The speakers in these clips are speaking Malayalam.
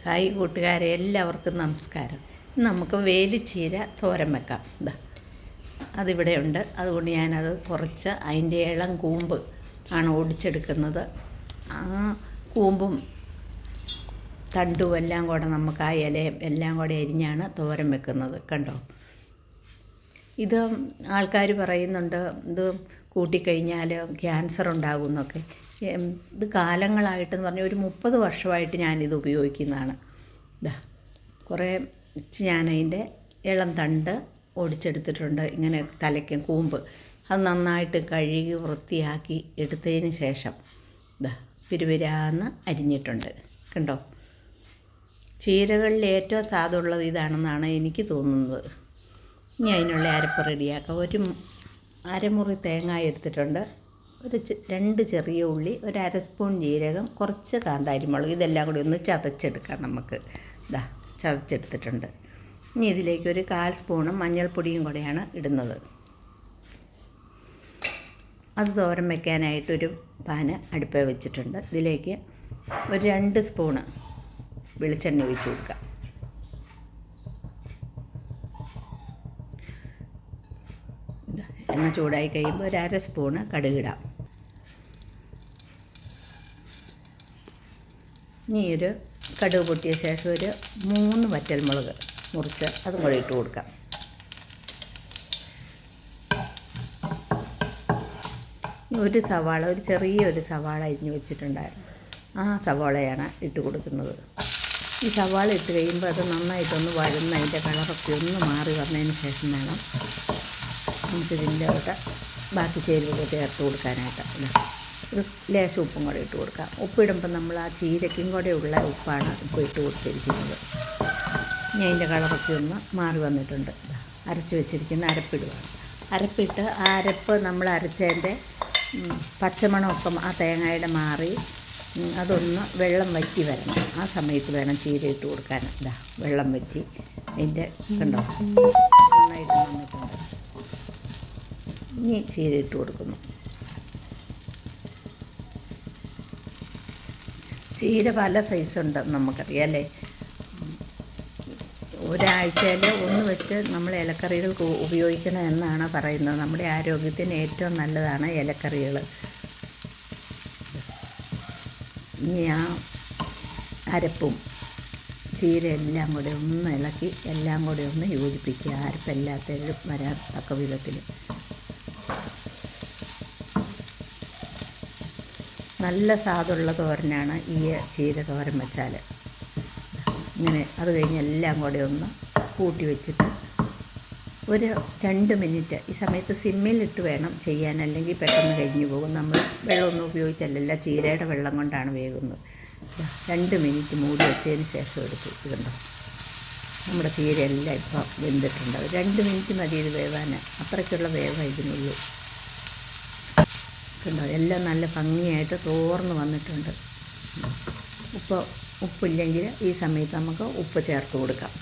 ഹായ് കൂട്ടുകാരെ, എല്ലാവർക്കും നമസ്കാരം. നമുക്ക് വേലിച്ചീര തോരൻ വെക്കാം. അതിവിടെ ഉണ്ട്. അതുകൊണ്ട് ഞാനത് കുറച്ച് അതിൻ്റെ ഇളം കൂമ്പ് ആണ് ഒടിച്ചെടുക്കുന്നത്. ആ കൂമ്പും തണ്ടും എല്ലാം കൂടെ നമുക്ക് ആ ഇലയും എല്ലാം കൂടെ അരിഞ്ഞാണ് തോരൻ വെക്കുന്നത്. കണ്ടോ, ഇത് ആൾക്കാർ പറയുന്നുണ്ട് ഇത് കൂട്ടിക്കഴിഞ്ഞാൽ ക്യാൻസർ ഉണ്ടാകും എന്നൊക്കെ. ഇത് കാലങ്ങളായിട്ടെന്ന് പറഞ്ഞാൽ ഒരു 30 വർഷമായിട്ട് ഞാനിത് ഉപയോഗിക്കുന്നതാണ്. കുറേ ഞാനതിൻ്റെ ഇളം തണ്ട് ഒടിച്ചെടുത്തിട്ടുണ്ട്. ഇങ്ങനെ തലയ്ക്കും കൂമ്പ് അത് നന്നായിട്ട് കഴുകി വൃത്തിയാക്കി എടുത്തതിന് ശേഷം പിരുപിരാന്ന് അരിഞ്ഞിട്ടുണ്ട്. കണ്ടോ, ചീരകളിൽ ഏറ്റവും സ്വാദുള്ളത് ഇതാണെന്നാണ് എനിക്ക് തോന്നുന്നത്. ഇനി അതിനുള്ള അരപ്പ് റെഡിയാക്കാം. ഒരു അരമുറി തേങ്ങ എടുത്തിട്ടുണ്ട്, ഒരു 2 ചെറിയ ഉള്ളി, ഒരു 1/2 സ്പൂൺ ജീരകം, കുറച്ച് കാന്താരിമുളക്, ഇതെല്ലാം കൂടി ഒന്ന് ചതച്ചെടുക്കാം. നമുക്ക് ചതച്ചെടുത്തിട്ടുണ്ട്. ഇനി ഇതിലേക്ക് ഒരു 1/4 സ്പൂണ് മഞ്ഞൾപ്പൊടിയും കൂടെയാണ് ഇടുന്നത്. അത് തോരൻ വയ്ക്കാനായിട്ടൊരു പാന് അടുപ്പേ വെച്ചിട്ടുണ്ട്. ഇതിലേക്ക് ഒരു 2 സ്പൂണ് വെളിച്ചെണ്ണ ഒഴിച്ച് കൊടുക്കാം. എണ്ണ ചൂടായി കഴിയുമ്പോൾ ഒരു 1/2 സ്പൂണ് കടുകിടാം. ഇനി ഒരു കടുക് പൊട്ടിയ ശേഷം ഒരു 3 വറ്റൽമുളക് മുറിച്ച് അതും കൂടെ ഇട്ട് കൊടുക്കാം. ഒരു സവാള, ഒരു ചെറിയൊരു സവാള അരിഞ്ഞ് വെച്ചിട്ടുണ്ടായിരുന്നു, ആ സവാളയാണ് ഇട്ട് കൊടുക്കുന്നത്. ഈ സവാള ഇട്ട് കഴിയുമ്പോൾ അത് നന്നായിട്ടൊന്ന് വഴന്ന് അതിൻ്റെ കളറൊക്കെ ഒന്ന് മാറി വന്നതിന് ശേഷം വേണം നമുക്കിതിൻ്റെ അവിടെ ബാക്കി ചേരുവകൾ ചേർത്ത് കൊടുക്കാനായിട്ട്. ഒരു ലേശം ഉപ്പും കൂടെ ഇട്ട് കൊടുക്കാം. ഉപ്പിടുമ്പോൾ നമ്മൾ ആ ചീരയ്ക്കും കൂടെ ഉള്ള ഉപ്പാണ് ഇപ്പോൾ ഇട്ട് കൊടുത്തിരിക്കുന്നത്. ഇനി അതിൻ്റെ കളറൊക്കെ ഒന്ന് മാറി വന്നിട്ടുണ്ട്. അരച്ച് വെച്ചിരിക്കുന്ന അരപ്പിടുകയാണ്. അരപ്പിട്ട് ആ അരപ്പ് നമ്മൾ അരച്ചതിൻ്റെ പച്ചമണമൊക്കെ ആ തേങ്ങയുടെ മാറി അതൊന്ന് വെള്ളം വറ്റി വരണം. ആ സമയത്ത് വേണം ചീര ഇട്ട് കൊടുക്കാൻ. വെള്ളം വറ്റി അതിൻ്റെ കണ്ടോ നന്നായിട്ട് വന്നിട്ടുണ്ട്. ഇനി ചീര ഇട്ട് കൊടുക്കുന്നു. ചീര പല സൈസുണ്ട് നമുക്കറിയാം അല്ലേ. ഒരാഴ്ചയിൽ ഒന്ന് വെച്ച് നമ്മൾ ഇലക്കറികൾക്ക് ഉപയോഗിക്കണം എന്നാണ് പറയുന്നത്. നമ്മുടെ ആരോഗ്യത്തിന് ഏറ്റവും നല്ലതാണ് ഇലക്കറികൾ. ഇനി ആ അരപ്പും ചീര എല്ലാം കൂടെ ഒന്ന് ഇളക്കി എല്ലാം കൂടെ ഒന്ന് യോജിപ്പിക്കുക. അരപ്പെല്ലാത്തതിലും വരാൻ തക്ക വിധത്തിൽ നല്ല സ്വാദുള്ള തോരനാണ് ഈ ചീര തോരൻ വെച്ചാൽ. ഇങ്ങനെ അത് കഴിഞ്ഞ് എല്ലാം കൂടെ ഒന്ന് കൂട്ടി വെച്ചിട്ട് ഒരു 2 മിനിറ്റ് ഈ സമയത്ത് സിമ്മിലിട്ട് വേണം ചെയ്യാൻ, അല്ലെങ്കിൽ പെട്ടെന്ന് കഴിഞ്ഞു പോകും. നമ്മൾ വെള്ളമൊന്നും ഉപയോഗിച്ചല്ല, ചീരയുടെ വെള്ളം കൊണ്ടാണ് വേകുന്നത്. 2 മിനിറ്റ് മൂടി വെച്ചതിന് ശേഷം എടുത്ത് ഇതുണ്ടോ, നമ്മുടെ ചീരയെല്ലാം ഇപ്പോൾ വെന്തിട്ടുണ്ട്. 2 മിനിറ്റ് മതി ഇത് വേവാൻ, അത്രയ്ക്കുള്ള വേവ ഇതിനുള്ളൂ. കണ്ടോ, എല്ലാം നല്ല ഭംഗിയായിട്ട് തോർന്ന് വന്നിട്ടുണ്ട്. ഉപ്പില്ലെങ്കിൽ ഈ സമയത്ത് നമുക്ക് ഉപ്പ് ചേർത്ത് കൊടുക്കാം.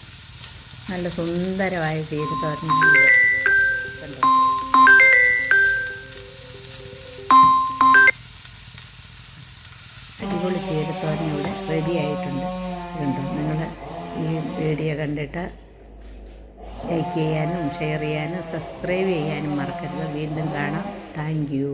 നല്ല സുന്ദരമായ ചീരത്തോരൻ കണ്ടോ. അടിപൊളി ചീരത്തോരൻ ഇവിടെ റെഡി ആയിട്ടുണ്ട്. കണ്ടോ, നിങ്ങൾ ഈ വീഡിയോ കണ്ടിട്ട് ലൈക്ക് ചെയ്യാനും ഷെയർ ചെയ്യാനും സബ്സ്ക്രൈബ് ചെയ്യാനും മറക്കരുത്. വീണ്ടും കാണാം. Thank you.